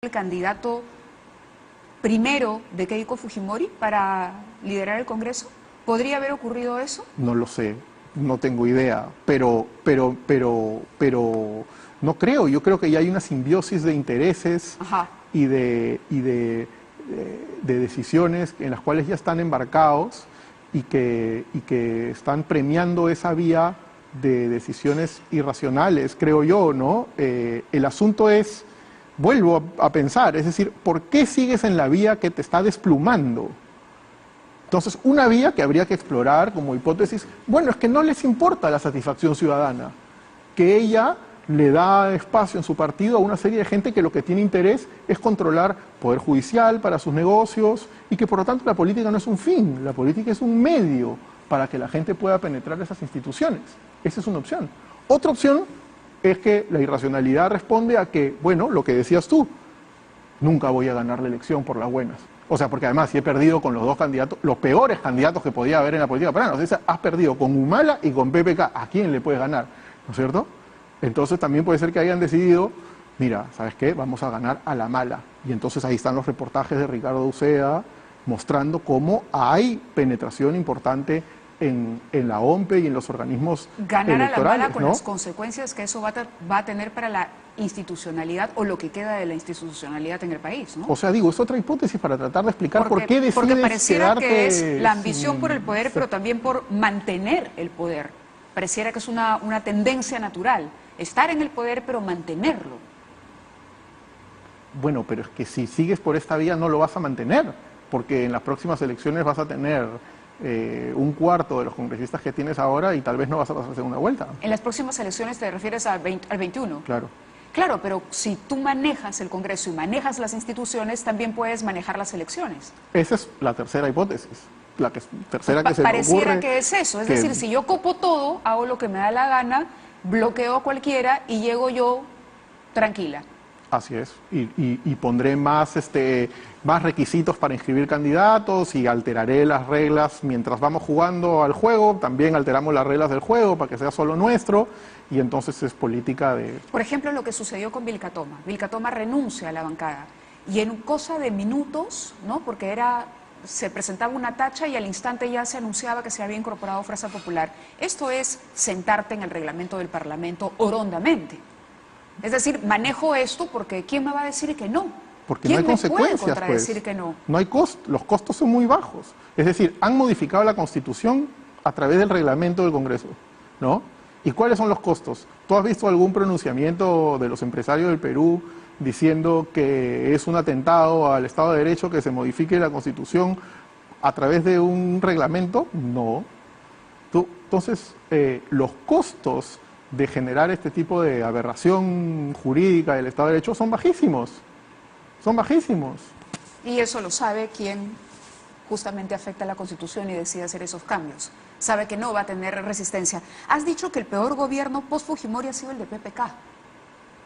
el candidato primero de Keiko Fujimori para liderar el Congreso? ¿Podría haber ocurrido eso? No lo sé, no tengo idea, pero no creo. Yo creo que ya hay una simbiosis de intereses y de decisiones en las cuales ya están embarcados y que están premiando esa vía de decisiones irracionales, creo yo, ¿no? El asunto es, vuelvo a pensar, es decir, ¿por qué sigues en la vía que te está desplumando? Entonces, una vía que habría que explorar como hipótesis, bueno, es que no les importa la satisfacción ciudadana, que ella le da espacio en su partido a una serie de gente que lo que tiene interés es controlar poder judicial para sus negocios y que por lo tanto la política no es un fin, la política es un medio para que la gente pueda penetrar esas instituciones. Esa es una opción. Otra opción es que la irracionalidad responde a que, bueno, lo que decías tú, nunca voy a ganar la elección por las buenas. O sea, porque además si he perdido con los dos candidatos, los peores candidatos que podía haber en la política peruana, o sea, has perdido con Humala y con PPK, ¿a quién le puedes ganar? ¿No es cierto? Entonces también puede ser que hayan decidido, mira, ¿sabes qué? Vamos a ganar a la mala. Y entonces ahí están los reportajes de Ricardo Uceda mostrando cómo hay penetración importante en la OMPE y en los organismos ganar electorales. A la mala con ¿no? las consecuencias que eso va a tener para la institucionalidad o lo que queda de la institucionalidad en el país, ¿no? O sea, digo, es otra hipótesis para tratar de explicar por qué decides porque pareciera quedarte que es la ambición por el poder, sí. pero también por mantener el poder. Pareciera que es una tendencia natural, estar en el poder, pero mantenerlo. Bueno, pero es que si sigues por esta vía no lo vas a mantener, porque en las próximas elecciones vas a tener un cuarto de los congresistas que tienes ahora y tal vez no vas a pasar a segunda vuelta. ¿En las próximas elecciones te refieres al 21? Claro. Claro, pero si tú manejas el Congreso y manejas las instituciones, también puedes manejar las elecciones. Esa es la tercera hipótesis. Tercera que se me ocurre. Pareciera que es eso, es decir, si yo copo todo, hago lo que me da la gana, bloqueo a cualquiera y llego yo tranquila. Así es, y pondré más requisitos para inscribir candidatos y alteraré las reglas mientras vamos jugando al juego, también alteramos las reglas del juego para que sea solo nuestro y entonces es política de... Por ejemplo, lo que sucedió con Vilcatoma. Vilcatoma renuncia a la bancada y en cosa de minutos, ¿no? Porque se presentaba una tacha y al instante ya se anunciaba que se había incorporado Fuerza Popular. Esto es sentarte en el reglamento del Parlamento orondamente. Es decir, manejo esto porque ¿quién me va a decir que no? Porque no hay consecuencias, puede contradecir que no? No hay los costos son muy bajos. Es decir, han modificado la Constitución a través del reglamento del Congreso, ¿no? ¿Y cuáles son los costos? ¿Tú has visto algún pronunciamiento de los empresarios del Perú diciendo que es un atentado al Estado de Derecho que se modifique la Constitución a través de un reglamento? No. Entonces, los costos de generar este tipo de aberración jurídica del Estado de Derecho son bajísimos. Son bajísimos. Y eso lo sabe quien justamente afecta a la Constitución y decide hacer esos cambios. Sabe que no va a tener resistencia. Has dicho que el peor gobierno post-Fujimori ha sido el de PPK.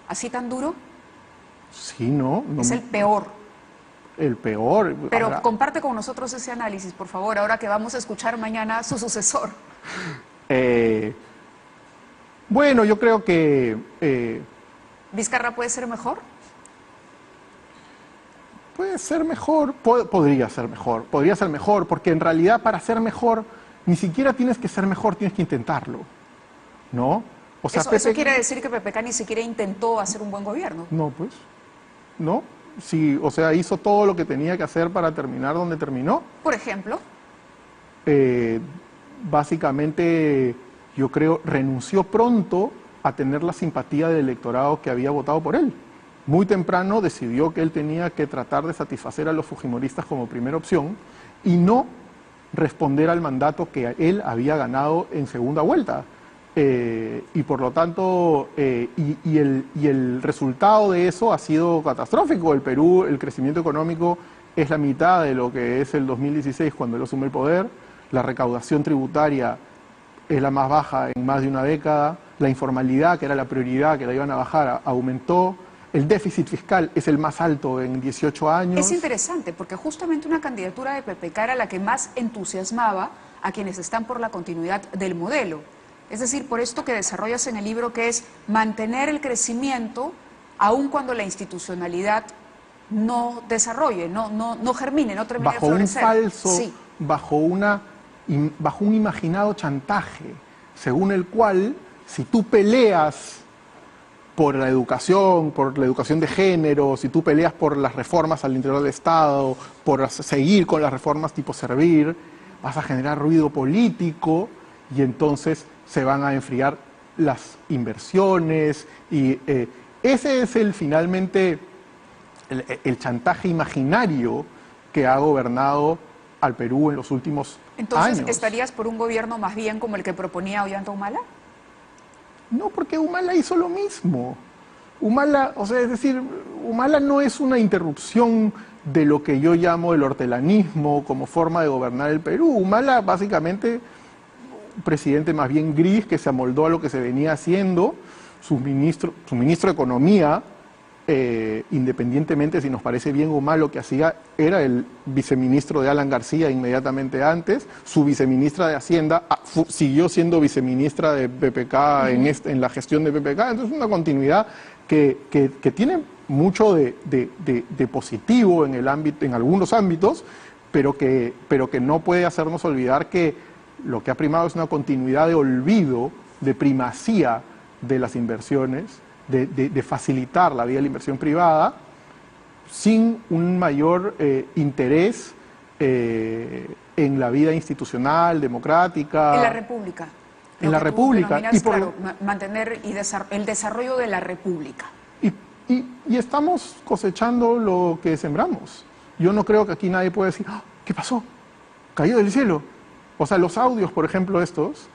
¿Así tan duro? Sí, no. Es el peor. El peor. Pero comparte con nosotros ese análisis, por favor, ahora que vamos a escuchar mañana a su sucesor. Bueno, yo creo que... ¿Vizcarra puede ser mejor? Puede ser mejor, podría ser mejor, porque en realidad para ser mejor ni siquiera tienes que ser mejor, tienes que intentarlo, ¿no? O sea, ¿Eso quiere decir que PPK ni siquiera intentó hacer un buen gobierno? No, pues, ¿no? Sí, o sea, hizo todo lo que tenía que hacer para terminar donde terminó. Por ejemplo. Básicamente, yo creo, renunció pronto a tener la simpatía del electorado que había votado por él. Muy temprano decidió que él tenía que tratar de satisfacer a los fujimoristas como primera opción y no responder al mandato que él había ganado en segunda vuelta. Y por lo tanto, el resultado de eso ha sido catastrófico. El Perú, el crecimiento económico es la mitad de lo que es el 2016 cuando él asume el poder. La recaudación tributaria es la más baja en más de una década. La informalidad, que era la prioridad, que la iban a bajar, aumentó. El déficit fiscal es el más alto en 18 años. Es interesante porque justamente una candidatura de PPK era la que más entusiasmaba a quienes están por la continuidad del modelo. Es decir, por esto que desarrollas en el libro, que es mantener el crecimiento aun cuando la institucionalidad no desarrolle, no germine, no termine de florecer. Bajo un imaginado chantaje, según el cual, si tú peleas por la educación de género, si tú peleas por las reformas al interior del Estado, por seguir con las reformas tipo Servir, vas a generar ruido político y entonces se van a enfriar las inversiones y ese es finalmente el chantaje imaginario que ha gobernado al Perú en los últimos Entonces, años. ¿estarías por un gobierno más bien como el que proponía Ollanta Humala? No, porque Humala hizo lo mismo. Humala, o sea, es decir, Humala no es una interrupción de lo que yo llamo el hortelanismo como forma de gobernar el Perú. Humala, básicamente, un presidente más bien gris que se amoldó a lo que se venía haciendo. Su ministro de Economía, independientemente si nos parece bien o mal lo que hacía, era el viceministro de Alan García inmediatamente antes. Su viceministra de Hacienda siguió siendo viceministra de PPK en la gestión de PPK. Entonces, una continuidad que tiene mucho de positivo en algunos ámbitos, pero que no puede hacernos olvidar que lo que ha primado es una continuidad de olvido, de primacía de las inversiones, de facilitar la vía de la inversión privada, sin un mayor interés en la vida institucional, democrática. En la República. En la República. Y claro, mantener el desarrollo de la República. Y estamos cosechando lo que sembramos. Yo no creo que aquí nadie pueda decir, ¿qué pasó? ¿Cayó del cielo? O sea, los audios, por ejemplo, estos,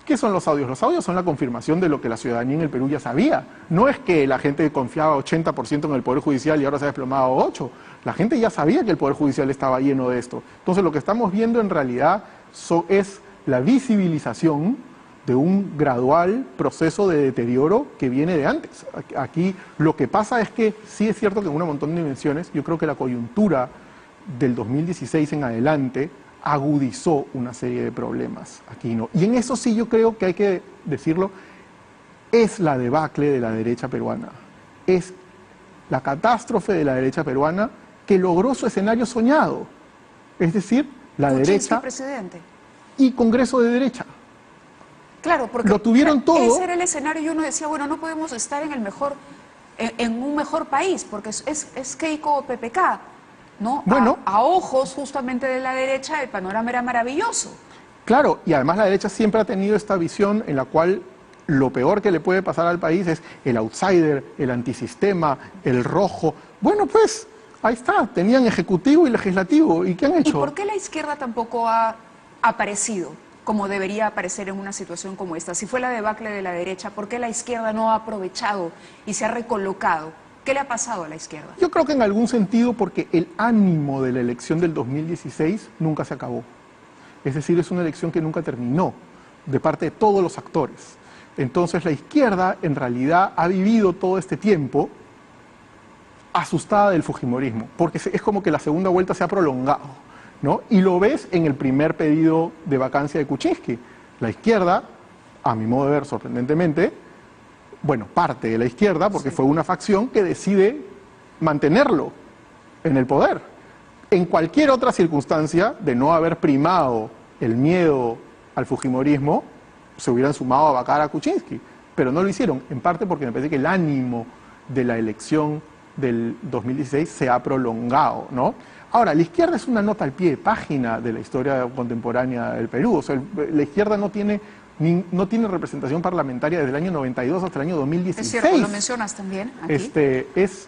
¿qué son los audios? Los audios son la confirmación de lo que la ciudadanía en el Perú ya sabía. No es que la gente confiaba 80% en el Poder Judicial y ahora se ha desplomado a 8%. La gente ya sabía que el Poder Judicial estaba lleno de esto. Entonces, lo que estamos viendo en realidad es la visibilización de un gradual proceso de deterioro que viene de antes. Aquí lo que pasa es que sí es cierto que en un montón de dimensiones, yo creo que la coyuntura del 2016 en adelante agudizó una serie de problemas aquí, ¿no? Y en eso sí yo creo que hay que decirlo, es la debacle de la derecha peruana, es la catástrofe de la derecha peruana que logró su escenario soñado, es decir, la derecha presidente y Congreso de derecha. Claro, porque lo tuvieron todo. Ese era el escenario y uno decía, bueno, no podemos estar en un mejor país, porque es Keiko o PPK, ¿no? Bueno, a ojos justamente de la derecha el panorama era maravilloso. Claro, y además la derecha siempre ha tenido esta visión en la cual lo peor que le puede pasar al país es el outsider, el antisistema, el rojo. Bueno, pues ahí está, tenían ejecutivo y legislativo. ¿Y qué han hecho? ¿Y por qué la izquierda tampoco ha aparecido como debería aparecer en una situación como esta? Si fue la debacle de la derecha, ¿por qué la izquierda no ha aprovechado y se ha recolocado? ¿Qué le ha pasado a la izquierda? Yo creo que en algún sentido porque el ánimo de la elección del 2016 nunca se acabó. Es decir, es una elección que nunca terminó de parte de todos los actores. Entonces la izquierda en realidad ha vivido todo este tiempo asustada del fujimorismo, porque es como que la segunda vuelta se ha prolongado, ¿no? Y lo ves en el primer pedido de vacancia de Kuczynski. La izquierda, a mi modo de ver sorprendentemente, bueno, parte de la izquierda, porque fue una facción que decide mantenerlo en el poder. En cualquier otra circunstancia de no haber primado el miedo al fujimorismo, se hubieran sumado a vacar a Kuczynski, pero no lo hicieron, en parte porque me parece que el ánimo de la elección del 2016 se ha prolongado, ¿no? Ahora, la izquierda es una nota al pie de página de la historia contemporánea del Perú. O sea, la izquierda no tiene representación parlamentaria desde el año 92 hasta el año 2016. Es cierto, lo mencionas también aquí.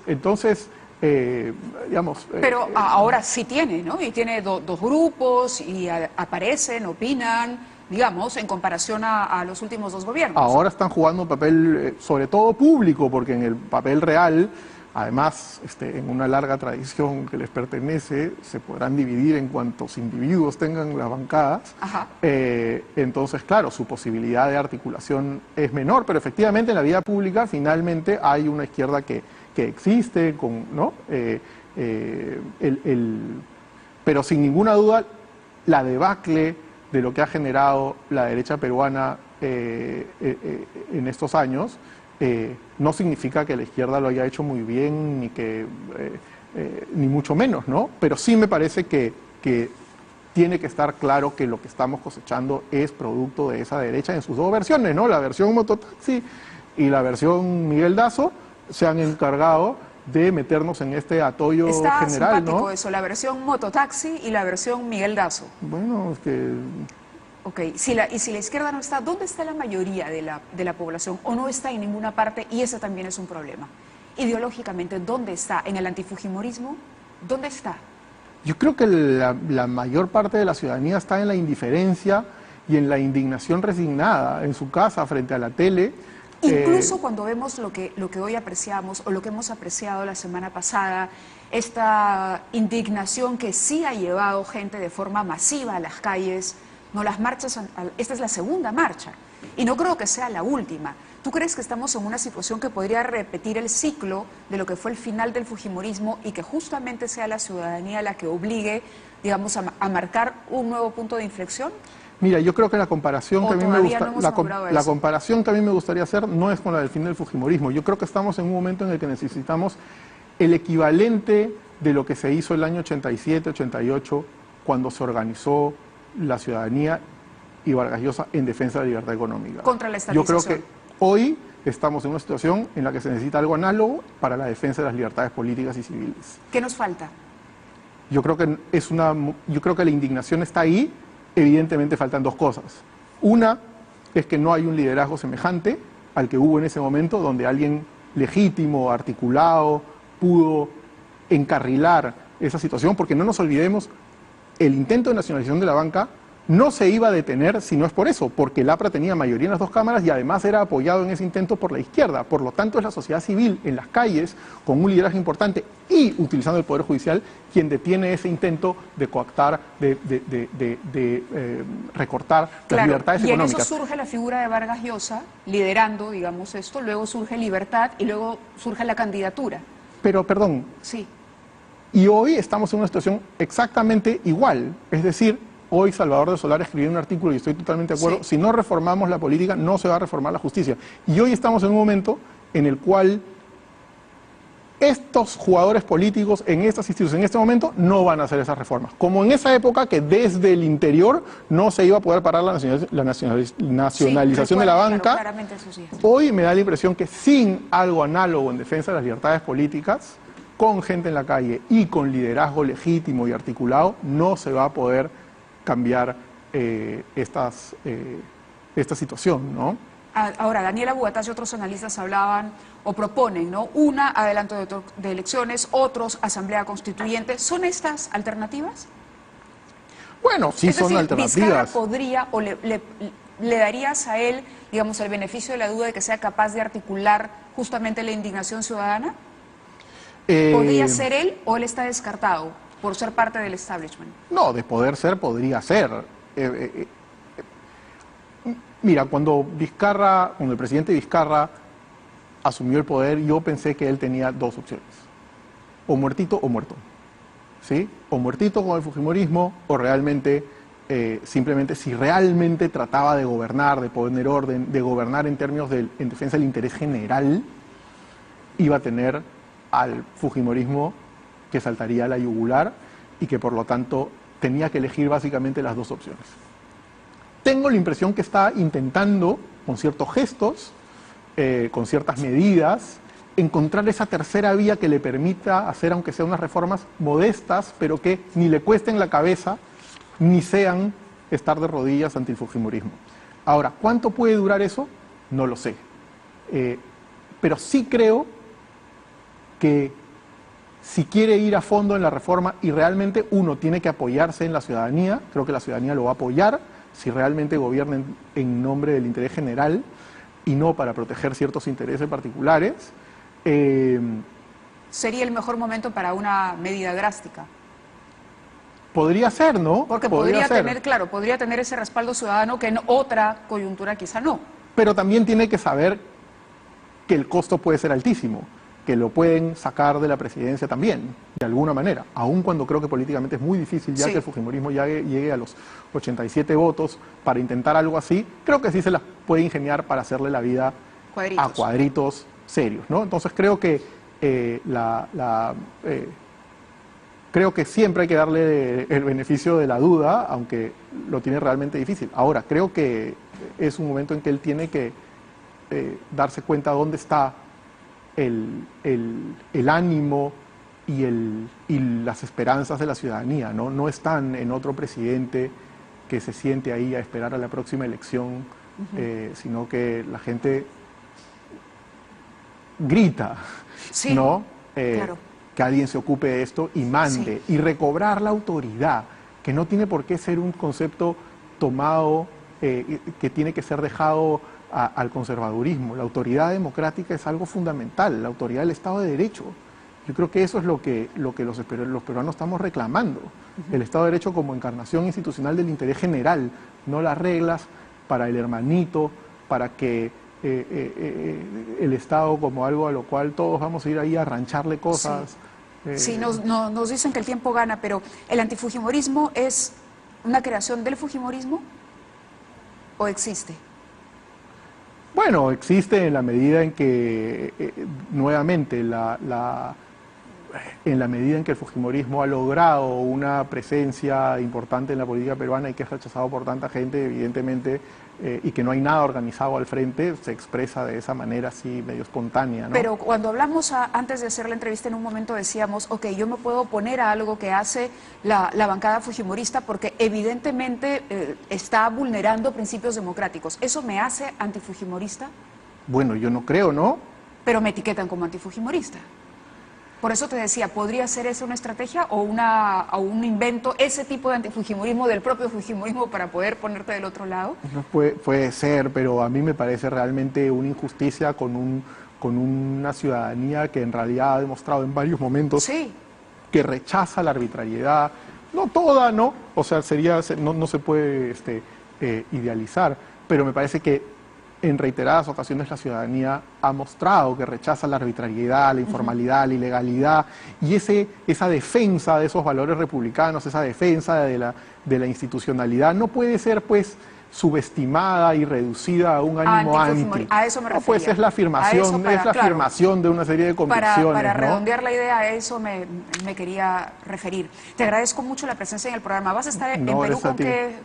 Entonces, digamos... Pero ahora sí tiene, ¿no? Y tiene dos grupos y aparecen, opinan, digamos, en comparación a los últimos dos gobiernos. Ahora están jugando un papel, sobre todo público, porque en el papel real... Además, en una larga tradición que les pertenece, se podrán dividir en cuantos individuos tengan las bancadas. Entonces, claro, su posibilidad de articulación es menor, pero efectivamente en la vida pública finalmente hay una izquierda que existe, ¿no? Pero sin ninguna duda, la debacle de lo que ha generado la derecha peruana en estos años... no significa que la izquierda lo haya hecho muy bien ni que ni mucho menos, ¿no? Pero sí me parece que tiene que estar claro que lo que estamos cosechando es producto de esa derecha en sus dos versiones, ¿no? La versión mototaxi y la versión Miguel Dazo se han encargado de meternos en este atollo Está general, simpático ¿no? eso, la versión mototaxi y la versión Miguel Dazo. Bueno, es que... Ok, y si la izquierda no está, ¿dónde está la mayoría de la población? ¿O no está en ninguna parte? Y ese también es un problema. Ideológicamente, ¿dónde está? ¿En el antifujimorismo? ¿Dónde está? Yo creo que la mayor parte de la ciudadanía está en la indiferencia y en la indignación resignada, en su casa, frente a la tele. Incluso cuando vemos lo que hoy apreciamos o lo que hemos apreciado la semana pasada, esta indignación que sí ha llevado gente de forma masiva a las calles, no las marchas, esta es la segunda marcha y no creo que sea la última. ¿Tú crees que estamos en una situación que podría repetir el ciclo de lo que fue el final del fujimorismo y que justamente sea la ciudadanía la que obligue, digamos, a marcar un nuevo punto de inflexión? Mira, yo creo que la comparación que a mí me gusta, no la comparación que a mí me gustaría hacer no es con la del fin del fujimorismo. Yo creo que estamos en un momento en el que necesitamos el equivalente de lo que se hizo el año 87, 88, cuando se organizó la ciudadanía y Vargas Llosa en defensa de la libertad económica. Contra la estatización. Yo creo que hoy estamos en una situación en la que se necesita algo análogo para la defensa de las libertades políticas y civiles. ¿Qué nos falta? Yo creo que la indignación está ahí. Evidentemente faltan dos cosas. Una es que no hay un liderazgo semejante al que hubo en ese momento, donde alguien legítimo, articulado, pudo encarrilar esa situación, porque no nos olvidemos, el intento de nacionalización de la banca no se iba a detener si no es por eso, porque el APRA tenía mayoría en las dos cámaras y además era apoyado en ese intento por la izquierda. Por lo tanto, es la sociedad civil en las calles, con un liderazgo importante y utilizando el Poder Judicial, quien detiene ese intento de coactar, de recortar las libertades económicas. Y en eso surge la figura de Vargas Llosa, liderando, digamos, esto, luego surge Libertad y luego surge la candidatura. Pero, perdón. Sí. Y hoy estamos en una situación exactamente igual, es decir, hoy Salvador de Solar escribió un artículo y estoy totalmente de acuerdo, si no reformamos la política no se va a reformar la justicia. Y hoy estamos en un momento en el cual estos jugadores políticos en estas instituciones en este momento no van a hacer esas reformas. Como en esa época que desde el interior no se iba a poder parar la nacionalización de la banca, claramente eso sí. Hoy me da la impresión que sin algo análogo en defensa de las libertades políticas, con gente en la calle y con liderazgo legítimo y articulado, no se va a poder cambiar esta situación, ¿no? Ahora, Daniela Bugatás y otros analistas hablaban o proponen, ¿no? Una, adelanto de elecciones, otros, asamblea constituyente. ¿Son estas alternativas? Bueno, sí, son alternativas. ¿Vizcarra podría o le darías a él, digamos, el beneficio de la duda de que sea capaz de articular justamente la indignación ciudadana? ¿Podría ser él o él está descartado por ser parte del establishment? No, de poder ser, podría ser. Mira, cuando el presidente Vizcarra asumió el poder, yo pensé que él tenía dos opciones. O muertito o muerto. ¿Sí? O muertito con el fujimorismo, o realmente, simplemente, si realmente trataba de gobernar, de poner orden, de gobernar en términos en defensa del interés general, iba a tener al fujimorismo que saltaría a la yugular y que por lo tanto tenía que elegir básicamente las dos opciones. Tengo la impresión que está intentando, con ciertos gestos, con ciertas medidas, encontrar esa tercera vía que le permita hacer, aunque sean unas reformas modestas, pero que ni le cuesten la cabeza, ni sean estar de rodillas ante el fujimorismo. Ahora, ¿cuánto puede durar eso? No lo sé. Pero sí creo que si quiere ir a fondo en la reforma y realmente uno tiene que apoyarse en la ciudadanía, creo que la ciudadanía lo va a apoyar, si realmente gobiernen en nombre del interés general y no para proteger ciertos intereses particulares. ¿Sería el mejor momento para una medida drástica? Podría ser, ¿no? Porque podría tener ese respaldo ciudadano que en otra coyuntura quizá no. Pero también tiene que saber que el costo puede ser altísimo, que lo pueden sacar de la presidencia también, de alguna manera, aun cuando creo que políticamente es muy difícil ya que el fujimorismo llegue a los 87 votos para intentar algo así, creo que sí se las puede ingeniar para hacerle la vida a cuadritos serios, ¿no? Entonces creo que creo que siempre hay que darle el beneficio de la duda, aunque lo tiene realmente difícil. Ahora, creo que es un momento en que él tiene que darse cuenta dónde está el ánimo y las esperanzas de la ciudadanía, ¿no? No están en otro presidente que se siente ahí a esperar a la próxima elección, sino que la gente grita, sí, ¿no? Claro. Que alguien se ocupe de esto y mande, y recobrar la autoridad, que no tiene por qué ser un concepto tomado, que tiene que ser dejado al conservadurismo. La autoridad democrática es algo fundamental, la autoridad del Estado de Derecho. Yo creo que eso es lo que los peruanos estamos reclamando. El Estado de Derecho como encarnación institucional del interés general, no las reglas para el hermanito, para que el Estado como algo a lo cual todos vamos a ir ahí a arrancharle cosas. Sí, nos dicen que el tiempo gana, pero ¿el antifujimorismo es una creación del fujimorismo o existe? Bueno, existe en la medida en que, nuevamente, en la medida en que el fujimorismo ha logrado una presencia importante en la política peruana y que es rechazado por tanta gente, evidentemente, y que no hay nada organizado al frente, se expresa de esa manera así medio espontánea, ¿no? Pero cuando hablamos antes de hacer la entrevista, en un momento decíamos, ok, yo me puedo oponer a algo que hace la bancada fujimorista porque evidentemente está vulnerando principios democráticos. ¿Eso me hace antifujimorista? Bueno, yo no creo, ¿no? Pero me etiquetan como antifujimorista. Por eso te decía, ¿podría ser esa una estrategia o un invento, ese tipo de antifujimorismo del propio fujimorismo para poder ponerte del otro lado? No puede ser, pero a mí me parece realmente una injusticia con una ciudadanía que en realidad ha demostrado en varios momentos que rechaza la arbitrariedad. No toda, ¿no? O sea, no se puede idealizar, pero me parece que en reiteradas ocasiones la ciudadanía ha mostrado que rechaza la arbitrariedad, la informalidad, la ilegalidad, y esa defensa de esos valores republicanos, esa defensa de la institucionalidad no puede ser pues subestimada y reducida a un ánimo anti. A eso me refería. No, pues es la afirmación de una serie de convicciones. Para redondear la idea, a eso me quería referir. Te agradezco mucho la presencia en el programa. ¿Vas a estar en Perú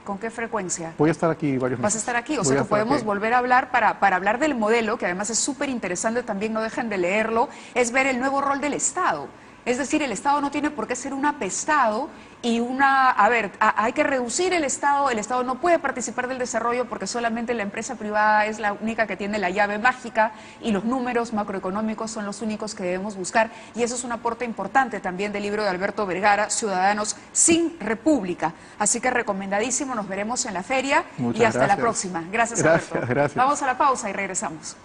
con qué frecuencia? Voy a estar aquí varios meses. ¿Vas a estar aquí? O sea que podemos volver a hablar para hablar del modelo, que además es súper interesante, también no dejen de leerlo, es ver el nuevo rol del Estado. Es decir, el Estado no tiene por qué ser un apestado y hay que reducir el Estado no puede participar del desarrollo porque solamente la empresa privada es la única que tiene la llave mágica y los números macroeconómicos son los únicos que debemos buscar, y eso es un aporte importante también del libro de Alberto Vergara, Ciudadanos sin República. Así que recomendadísimo, nos veremos en la feria. Muchas y hasta gracias. la próxima. Gracias, Alberto. Gracias. Vamos a la pausa y regresamos.